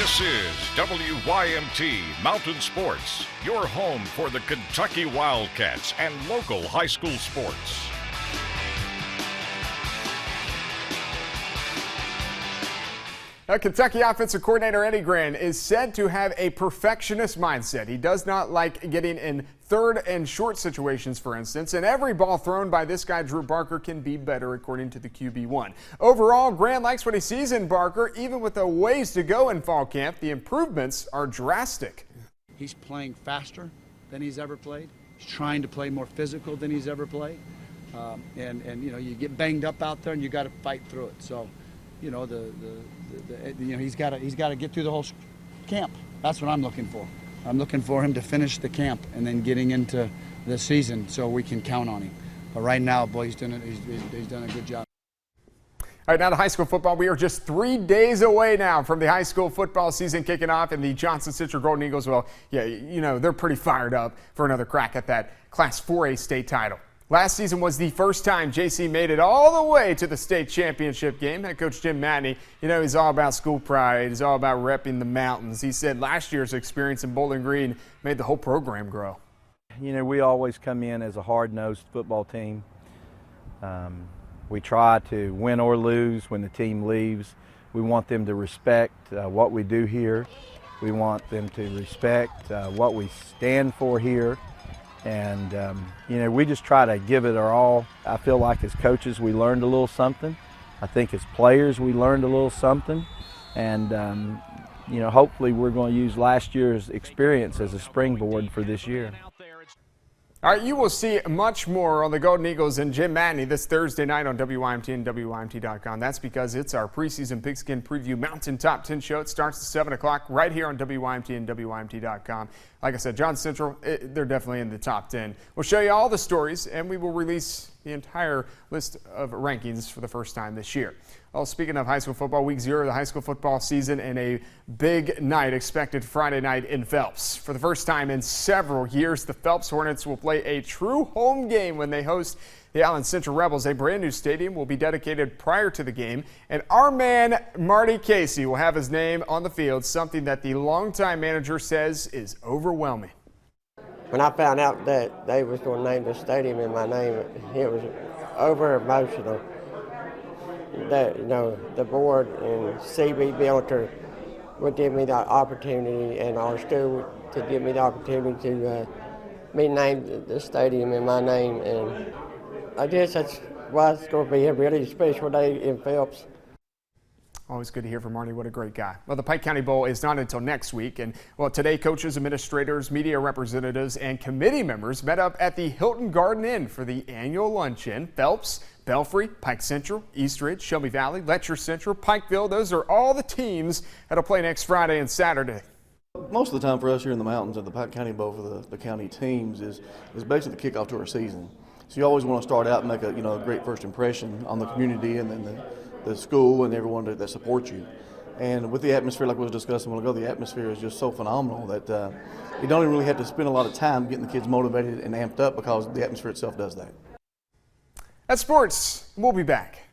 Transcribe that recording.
This is WYMT Mountain Sports, your home for the Kentucky Wildcats and local high school sports. Kentucky offensive coordinator Gran is said to have a perfectionist mindset. He does not like getting in third and short situations, for instance, and every ball thrown by this guy, Drew Barker, can be better, according to the QB1. Overall, Gran likes what he sees in Barker. Even with a ways to go in fall camp, the improvements are drastic. He's playing faster than he's ever played. He's trying to play more physical than he's ever played. And you know, you get banged up out there and you got to fight through it. So, you know, he's got to get through the whole camp. That's what I'm looking for. I'm looking for him to finish the camp and then getting into the season so we can count on him. But right now, boy, he's done a good job. All right, now to high school football. We are just 3 days away now from the high school football season kicking off, and the Johnson Central Golden Eagles, well, yeah, you know, they're pretty fired up for another crack at that Class 4A state title. Last season was the first time JC made it all the way to the state championship game. Head coach Jim Matney, you know, he's all about school pride. He's all about repping the mountains. He said last year's experience in Bowling Green made the whole program grow. You know, we always come in as a hard-nosed football team. We try to win or lose when the team leaves. We want them to respect what we do here. We want them to respect what we stand for here. And, you know, we just try to give it our all. I feel like as coaches we learned a little something. I think as players we learned a little something. And, you know, hopefully we're going to use last year's experience as a springboard for this year. All right, you will see much more on the Golden Eagles and Jim Matney this Thursday night on WYMT and WYMT.com. That's because it's our preseason Pigskin Preview Mountain Top 10 show. It starts at 7 o'clock right here on WYMT and WYMT.com. Like I said, John Central, they're definitely in the top 10. We'll show you all the stories, and we will release the entire list of rankings for the first time this year. Well, speaking of high school football, week 0 of the high school football season, and a big night expected Friday night in Phelps. For the first time in several years, the Phelps Hornets will play a true home game when they host the Allen Central Rebels. A brand new stadium will be dedicated prior to the game, and our man Marty Casey will have his name on the field, something that the longtime manager says is overwhelming. When I found out that they was going to name the stadium in my name, it was over emotional. That, you know, the board and CB Belter would give me the opportunity, and our school to give me the opportunity to be named the stadium in my name, and I guess that's why it's going to be a really special day in Phelps. Always good to hear from Marty. What a great guy. Well, the Pike County Bowl is not until next week. And, well, today coaches, administrators, media representatives, and committee members met up at the Hilton Garden Inn for the annual luncheon. Phelps, Belfry, Pike Central, Eastridge, Shelby Valley, Letcher Central, Pikeville. Those are all the teams that'll play next Friday and Saturday. Most of the time for us here in the mountains at the Pike County Bowl for the county teams is basically the kickoff to our season. So you always want to start out and make a great first impression on the community and then the school and everyone that supports you. And with the atmosphere, like we was discussing a while ago, the atmosphere is just so phenomenal that you don't even really have to spend a lot of time getting the kids motivated and amped up because the atmosphere itself does that. That's sports. We'll be back.